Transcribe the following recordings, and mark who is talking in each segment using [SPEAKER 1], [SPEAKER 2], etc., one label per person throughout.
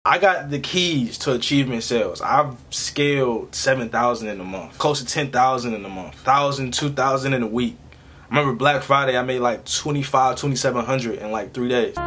[SPEAKER 1] I got the keys to achievement sales. I've scaled 7,000 in a month, close to 10,000 in a month, 1,000, 2,000 in a week. I remember Black Friday, I made like 2,700 in like 3 days.
[SPEAKER 2] You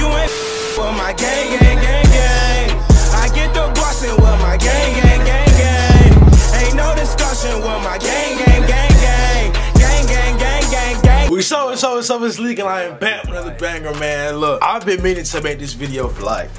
[SPEAKER 2] ain't with my gang, gang, gang, gang. I get the bustin' with my gang, gang, gang, gang. Ain't no discussion with my gang, gang, gang, gang. Gang, gang, gang, gang, gang.
[SPEAKER 1] We saw it's leaking. I am back with another banger, man. Look, I've been meaning to make this video for like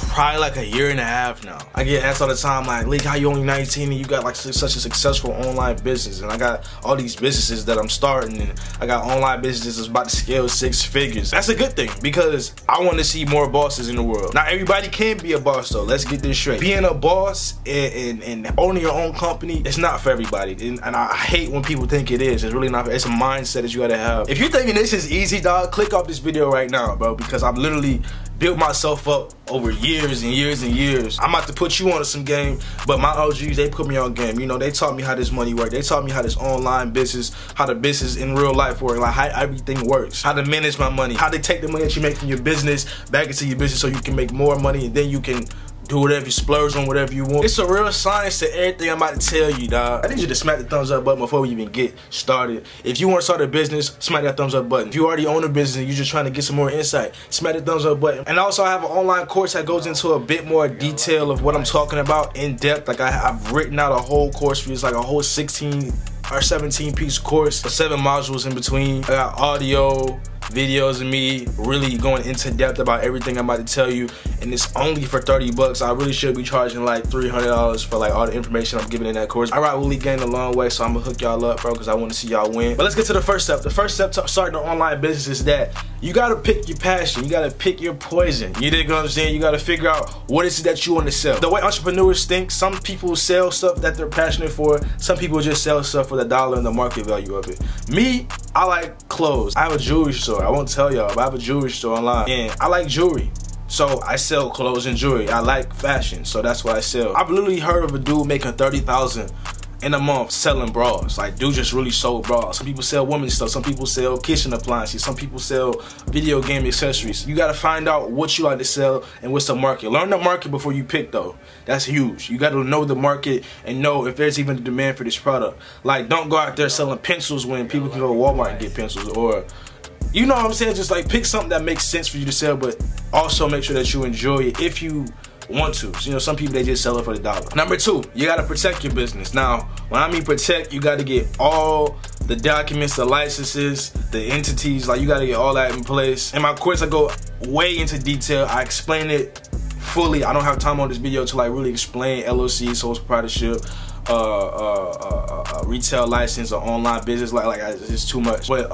[SPEAKER 1] probably like a year and a half now. I get asked all the time like, Leek, how you only 19 and you got like such a successful online business? And I got all these businesses that I'm starting, and I got online businesses that's about to scale 6 figures. That's a good thing because I want to see more bosses in the world. Not everybody can be a boss though. Let's get this straight. Being a boss and owning your own company, it's not for everybody. And I hate when people think it is. It's really not. It's a mindset that you gotta have. If you're thinking this is easy, dog, click off this video right now, bro, because I've literally built myself up over years and years and years. I'm about to put you on some game, but my OGs, they put me on game. You know, they taught me how this money works. They taught me how this online business, how the business in real life works, like how everything works, how to manage my money, how they take the money that you make from your business back into your business so you can make more money, and then you can do whatever you splurge on, whatever you want. It's a real science to everything I'm about to tell you, dog. I need you to smack the thumbs up button before we even get started. If you want to start a business, smack that thumbs up button. If you already own a business and you're just trying to get some more insight, smack the thumbs up button. And also I have an online course that goes into a bit more detail of what I'm talking about in depth. Like I've written out a whole course for you. It's like a whole 16 or 17 piece course with 7 modules in between. I got audio, videos of me really going into depth about everything I'm about to tell you, and it's only for 30 bucks. I really should be charging like $300 for like all the information I'm giving in that course. I ride with LEEK gang a long way, so I'm gonna hook y'all up, bro, because I want to see y'all win. But let's get to the first step. The first step to starting an online business is that you gotta pick your passion. You gotta pick your poison. You dig what I'm saying? You gotta figure out what is it that you want to sell. The way entrepreneurs think, some people sell stuff that they're passionate for. Some people just sell stuff for the dollar and the market value of it. Me, I like clothes. I have a jewelry store. I won't tell y'all, but I have a jewelry store online, and I like jewelry, so I sell clothes and jewelry. I like fashion, so that's what I sell. I've literally heard of a dude making 30,000 in a month selling bras. Like, dude just really sold bras. Some people sell women's stuff, some people sell kitchen appliances, some people sell video game accessories. You gotta find out what you like to sell and what's the market. Learn the market before you pick though. That's huge. You gotta know the market and know if there's even a demand for this product. Like, don't go out there selling pencils when people can go to Walmart and get pencils, or you know what I'm saying? Just like pick something that makes sense for you to sell, but also make sure that you enjoy it if you want to. So, you know, some people, they just sell it for the dollar. Number 2, you gotta protect your business. Now, when I mean protect, you gotta get all the documents, the licenses, the entities, like you gotta get all that in place. In my course, I go way into detail. I explain it fully. I don't have time on this video to like really explain LLC, sole proprietorship, retail license, or online business. Like it's too much. But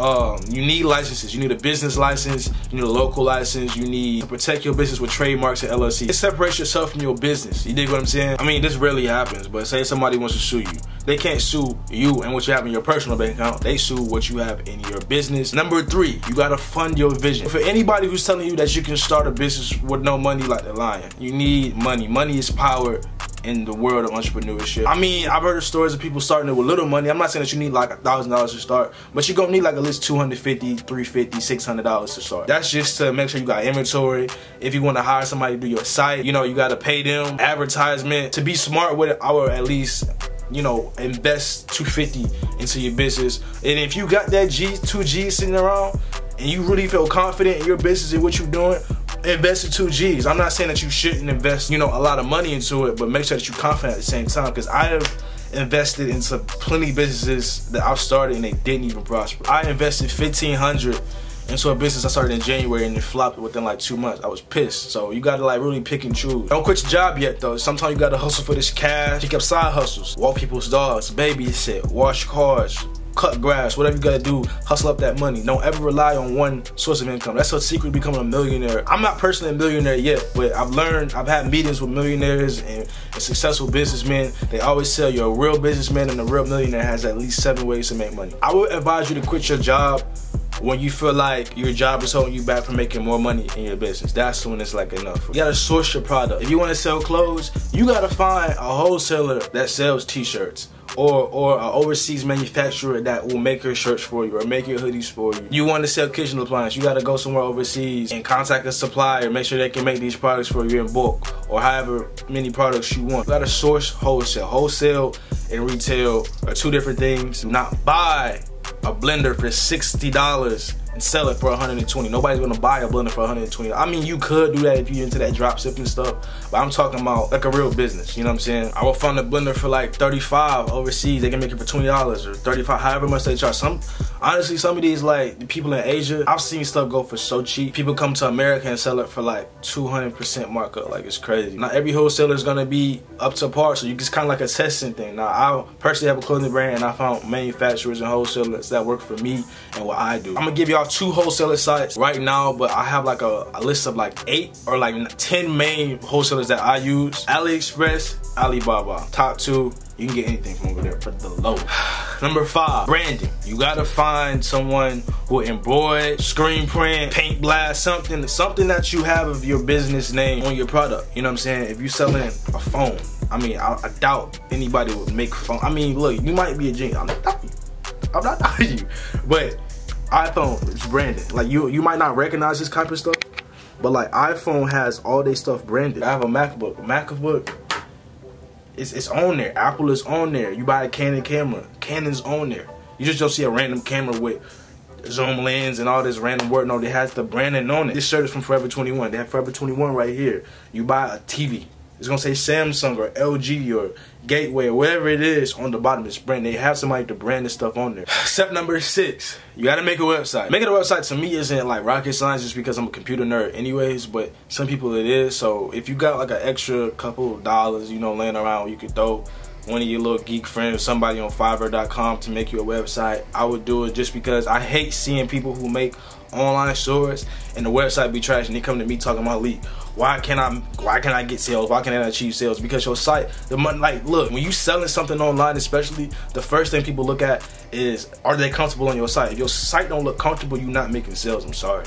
[SPEAKER 1] you need licenses. You need a business license, you need a local license, you need to protect your business with trademarks and LLC. It separates yourself from your business. You dig what I'm saying? I mean, this rarely happens, but say somebody wants to sue you. They can't sue you and what you have in your personal bank account. They sue what you have in your business. Number 3, you gotta fund your vision. For anybody who's telling you that you can start a business with no money, like they're lying. You need money. Money is power in the world of entrepreneurship. I mean, I've heard of stories of people starting it with little money. I'm not saying that you need like $1,000 to start, but you're gonna need like at least $250, $350, $600 to start. That's just to make sure you got inventory. If you want to hire somebody to do your site, you know, you got to pay them. Advertisement. To be smart with it, I would at least, you know, invest $250 into your business. And if you got that 2G sitting around and you really feel confident in your business and what you're doing, invest in 2Gs. I'm not saying that you shouldn't invest, you know, a lot of money into it, but make sure that you're confident at the same time, because I have invested into plenty of businesses that I've started and they didn't even prosper. I invested $1,500 into a business I started in January and it flopped within like 2 months. I was pissed. So you gotta like really pick and choose. Don't quit your job yet though. Sometimes you gotta hustle for this cash. Pick up side hustles. Walk people's dogs, babysit, wash cars, cut grass, whatever you gotta do, hustle up that money. Don't ever rely on one source of income. That's a secret to becoming a millionaire. I'm not personally a millionaire yet, but I've had meetings with millionaires and successful businessmen. They always tell you a real businessman and a real millionaire has at least 7 ways to make money. I would advise you to quit your job when you feel like your job is holding you back from making more money in your business. That's when it's like enough. You gotta source your product. If you wanna sell clothes, you gotta find a wholesaler that sells t-shirts, or an overseas manufacturer that will make your shirts for you or make your hoodies for you. You want to sell kitchen appliances, you got to go somewhere overseas and contact a supplier, make sure they can make these products for you in bulk or however many products you want. You got to source wholesale. Wholesale and retail are two different things. Do not buy a blender for $60 and sell it for $120. Nobody's gonna buy a blender for $120. I mean, you could do that if you're into that drop shipping stuff, but I'm talking about like a real business, you know what I'm saying? I will find a blender for like $35 overseas. They can make it for $20 or $35, however much they charge. Honestly, some of these like people in Asia, I've seen stuff go for so cheap. People come to America and sell it for like 200% markup. Like, it's crazy. Not every wholesaler is gonna be up to par, so you just kind of like a testing thing. Now, I personally have a clothing brand, and I found manufacturers and wholesalers that work for me and what I do. I'm gonna give y'all 2 wholesaler sites right now, but I have like a list of like 8 or like 10 main wholesalers that I use. AliExpress, Alibaba, top 2. You can get anything from over there for the low. Number 5, branding. You gotta find someone who embroider, screen print, paint blast, something that you have of your business name on your product. You know what I'm saying? If you're selling a phone, I mean, I doubt anybody would make a phone. I mean, look, you might be a genius. I'm not doubting you, but iPhone is branded. Like, you might not recognize this type of stuff, but like iPhone has all their stuff branded. I have a MacBook. It's on there. Apple is on there. You buy a Canon camera, Canon's on there. You just don't see a random camera with zoom lens and all this random work. No, it has the branding on it. This shirt is from Forever 21. They have Forever 21 right here. You buy a TV, it's gonna say Samsung or LG or Gateway or whatever it is on the bottom. It's brand. They have somebody to brand this stuff on there. Step number 6, you gotta make a website. Making a website to me isn't like rocket science, just because I'm a computer nerd anyways, but some people it is. So if you got like an extra couple of dollars, you know, laying around, you could throw one of your little geek friends, somebody on Fiverr.com to make you a website. I would do it just because I hate seeing people who make online stores and the website be trash and they come to me talking about LEEK. Why can't I get sales? Why can't I achieve sales? Because your site, the money, like, look, when you selling something online, especially, the first thing people look at is, are they comfortable on your site? If your site don't look comfortable, you're not making sales. I'm sorry,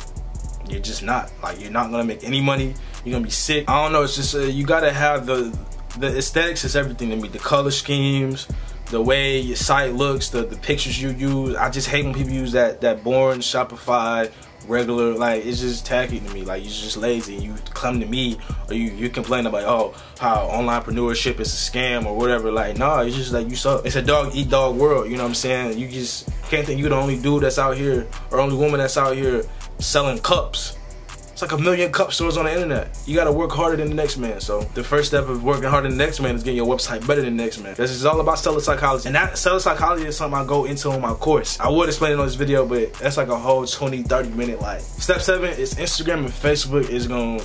[SPEAKER 1] you're just not. Like, you're not gonna make any money. You're gonna be sick. I don't know. It's just you gotta have the aesthetics is everything to me. The color schemes, the way your site looks, the pictures you use. I just hate when people use that boring Shopify regular, like, it's just tacky to me. Like, you're just lazy. You come to me or you complain about, oh, how onlinepreneurship is a scam or whatever. Like, nah, it's just like, you suck. It's a dog eat dog world, you know what I'm saying? You just can't think you're the only dude that's out here or only woman that's out here selling cups. It's like 1 million cup stores on the internet. You gotta work harder than the next man. So the first step of working harder than the next man is getting your website better than the next man. This is all about seller psychology. And that seller psychology is something I go into on my course. I would explain it on this video, but that's like a whole 20-30 minute like. Step 7 is Instagram and Facebook is gonna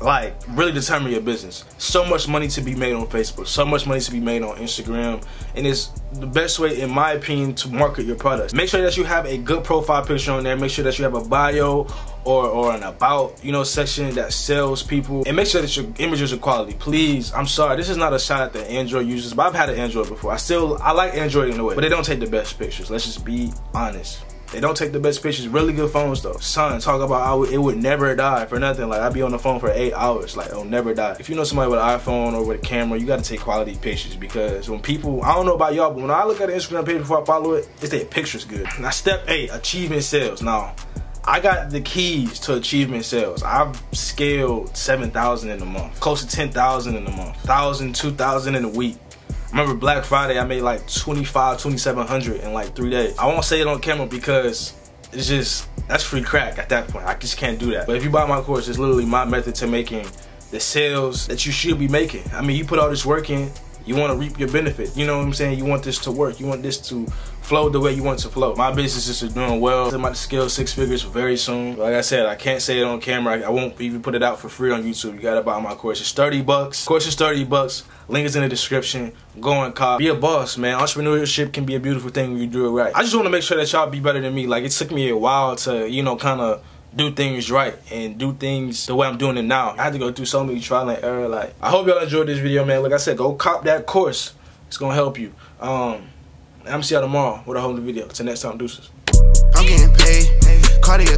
[SPEAKER 1] like really determine your business. So much money to be made on Facebook, so much money to be made on Instagram, and it's the best way, in my opinion, to market your products. Make sure that you have a good profile picture on there. Make sure that you have a bio or an about, you know, section that sells people, and make sure that your images are quality. Please, I'm sorry, this is not a shot at the Android users, but I've had an Android before. I like Android in a way, but they don't take the best pictures. Let's just be honest. They don't take the best pictures. Really good phones though. Son, talk about it would never die for nothing. Like, I'd be on the phone for 8 hours. Like, it'll never die. If you know somebody with an iPhone or with a camera, you gotta take quality pictures, because when people, I don't know about y'all, but when I look at an Instagram page before I follow it, it's their pictures good. Now, step 8, achievement sales. Now, I got the keys to achievement sales. I've scaled 7,000 in a month, close to 10,000 in a month, 1,000, 2,000 in a week. Remember Black Friday, I made like 2,700 in like 3 days. I won't say it on camera because it's just, that's free crack at that point. I just can't do that. But if you buy my course, it's literally my method to making the sales that you should be making. I mean, you put all this work in, you want to reap your benefit. You know what I'm saying? You want this to work. You want this to flow the way you want it to flow. My businesses are doing well. I'm about to scale 6 figures very soon. Like I said, I can't say it on camera. I won't even put it out for free on YouTube. You gotta buy my course. It's 30 bucks. Course is 30 bucks. Link is in the description. Go and cop. Be a boss, man. Entrepreneurship can be a beautiful thing when you do it right. I just want to make sure that y'all be better than me. Like, it took me a while to, you know, kind of do things right and do things the way I'm doing it now. I had to go through so many trial and error. Like, I hope y'all enjoyed this video, man. Like I said, go cop that course. It's gonna help you. I'm see y'all tomorrow with a whole new video. Till next time, deuces.
[SPEAKER 3] I'm getting paid. Cartier